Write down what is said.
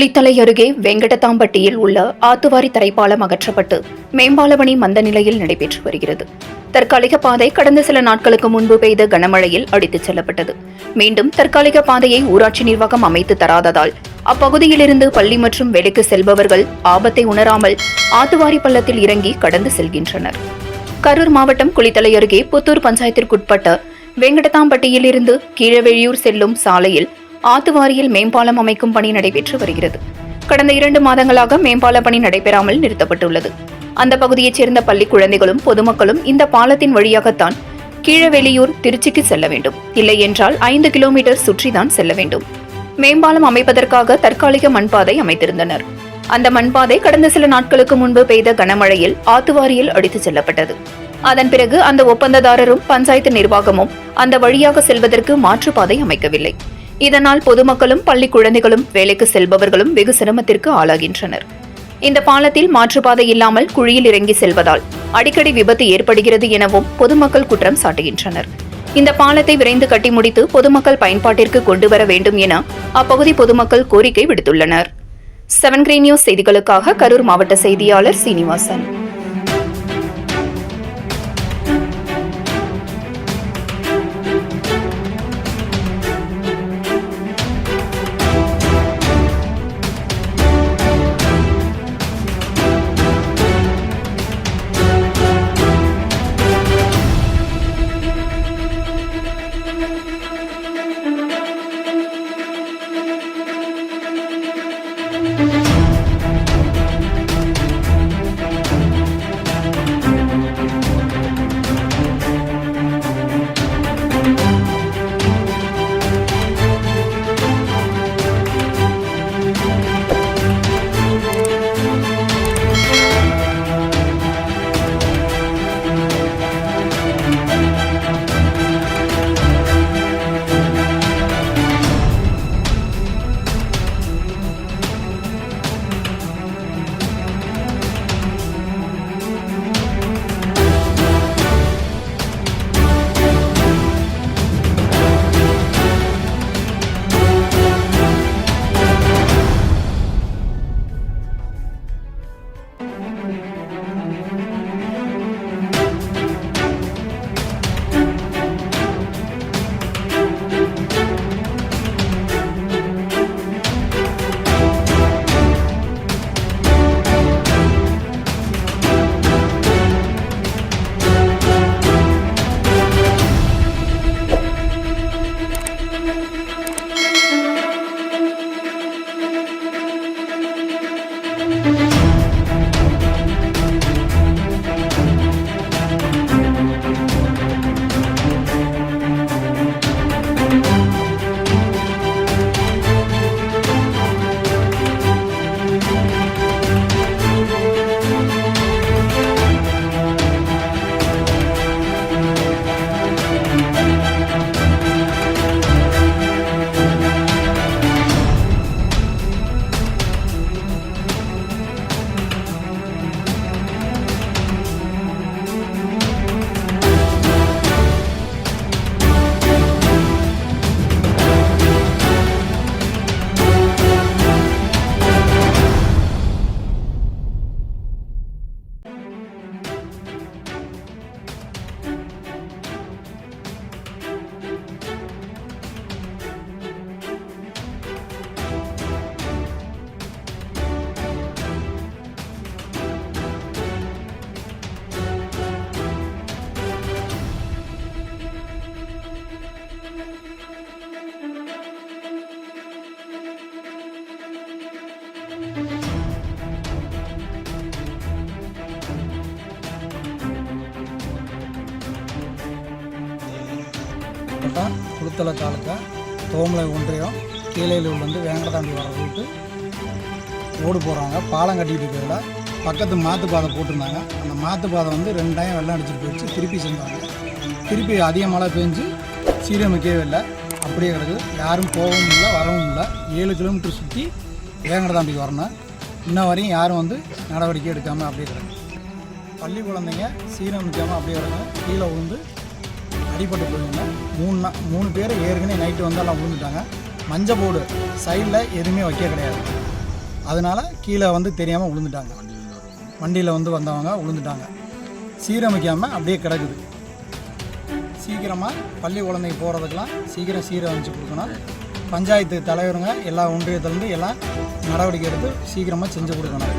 குளித்தலை அருகே வெங்கடதாம்பட்டியில் உள்ள ஆத்துவாரி தரைப்பாலம் அகற்றப்பட்டு மேம்பால பணி மந்த நிலையில் நடைபெற்று வருகிறது. தற்காலிக பாதை கடந்த சில நாட்களுக்கு முன்பு பெய்த கனமழையில் அடித்துச் செல்லப்பட்டது. மீண்டும் தற்காலிக பாதையை ஊராட்சி நிர்வாகம் அமைத்து தராததால் அப்பகுதியிலிருந்து பள்ளி மற்றும் வேலைக்கு செல்பவர்கள் ஆபத்தை உணராமல் ஆத்துவாரி பள்ளத்தில் இறங்கி கடந்து செல்கின்றனர். கரூர் மாவட்டம் குளித்தலை அருகே புத்தூர் பஞ்சாயத்திற்குட்பட்ட வெங்கடதாம்பட்டியில் இருந்து கீழவெளியூர் செல்லும் சாலையில் ஆத்துவாரியில் மேம்பாலம் அமைக்கும் பணி நடைபெற்று வருகிறது. கடந்த 2 மாதங்களாக மேம்பால பணி நடைபெறாமல் நிறுத்தப்பட்டுள்ளது. அந்த பகுதியைச் சேர்ந்த பள்ளி குழந்தைகளும் பொதுமக்களும் இந்த பாலத்தின் வழியாகத்தான் கீழவெளியூர் திருச்சிக்கு செல்ல வேண்டும். இல்லை என்றால் 5 கிலோமீட்டர் சுற்றிதான் செல்ல வேண்டும். மேம்பாலம் அமைப்பதற்காக தற்காலிக மண்பாதை அமைத்திருந்தனர். அந்த மண்பாதை கடந்த சில நாட்களுக்கு முன்பு பெய்த கனமழையில் ஆத்துவாரியில் அடித்துச் செல்லப்பட்டது. அதன் பிறகு அந்த ஒப்பந்ததாரரும் பஞ்சாயத்து நிர்வாகமும் அந்த வழியாக செல்வதற்கு மாற்றுப்பாதை அமைக்கவில்லை. இதனால் பொதுமக்களும் பள்ளி குழந்தைகளும் வேலைக்கு செல்பவர்களும் வெகு சிரமத்திற்கு ஆளாகின்றனர். இந்த பாலத்தில் மாற்றுப்பாதை இல்லாமல் குழியில் இறங்கி செல்வதால் அடிக்கடி விபத்து ஏற்படுகிறது எனவும் பொதுமக்கள் குற்றம் சாட்டுகின்றனர். இந்த பாலத்தை விரைந்து கட்டி முடித்து பொதுமக்கள் பயன்பாட்டிற்கு கொண்டுவர வேண்டும் என அப்பகுதி பொதுமக்கள் கோரிக்கை விடுத்துள்ளனர். 7 கிரீன் நியூஸ் செய்திகளுக்காக கரூர் மாவட்ட செய்தியாளர் சீனிவாசன். குளித்தலை தாலுக்கா தோமலை ஒன்றியம் கீழையிலூர் வந்து வேங்கடதாம்பி வர ரூட்டு ரோடு போகிறாங்க. பாலம் கட்டிகிட்டு இருக்கிறதுல பக்கத்து மாற்று பாதை போட்டிருந்தாங்க. அந்த மாற்று பாதை வந்து 2 டைம் வெள்ளம் அடிச்சுட்டு போயிடுச்சு. திருப்பி செஞ்சாங்க. திருப்பி அதிக மழை பெஞ்சு சீரமைக்கவே இல்லை, அப்படியே கிடக்குது. யாரும் போகவும் இல்லை வரவும் இல்லை. 7 கிலோமீட்டர் சுற்றி வேங்கடதாம்பிக்கு வரணும். இன்ன வரையும் யாரும் வந்து நடவடிக்கை எடுக்காமல் அப்படியே கிடக்கு. பள்ளி குழந்தைங்க சீரமைக்காமல் அப்படியே கிடக்கும். கீழே விழுந்து அடிபட்டு போயிருங்க. 3 பேர் ஏற்கனவே நைட்டு வந்தாலும் விழுந்துட்டாங்க. மஞ்சள் போர்டு சைடில் எதுவுமே வைக்க கிடையாது. அதனால் கீழே வந்து தெரியாமல் விழுந்துட்டாங்க. வண்டியில் வந்து வந்தவங்க விழுந்துட்டாங்க. சீரமைக்காமல் அப்படியே கிடக்குது. சீக்கிரமாக பள்ளி குழந்தைங்க போகிறதுக்கெலாம் சீக்கிரம் சீரமைச்சு கொடுக்கணும். பஞ்சாயத்து தலைவருங்க எல்லா ஒன்றியத்துலேருந்து எல்லாம் நடவடிக்கை எடுத்து சீக்கிரமாக செஞ்சு கொடுக்கணும்.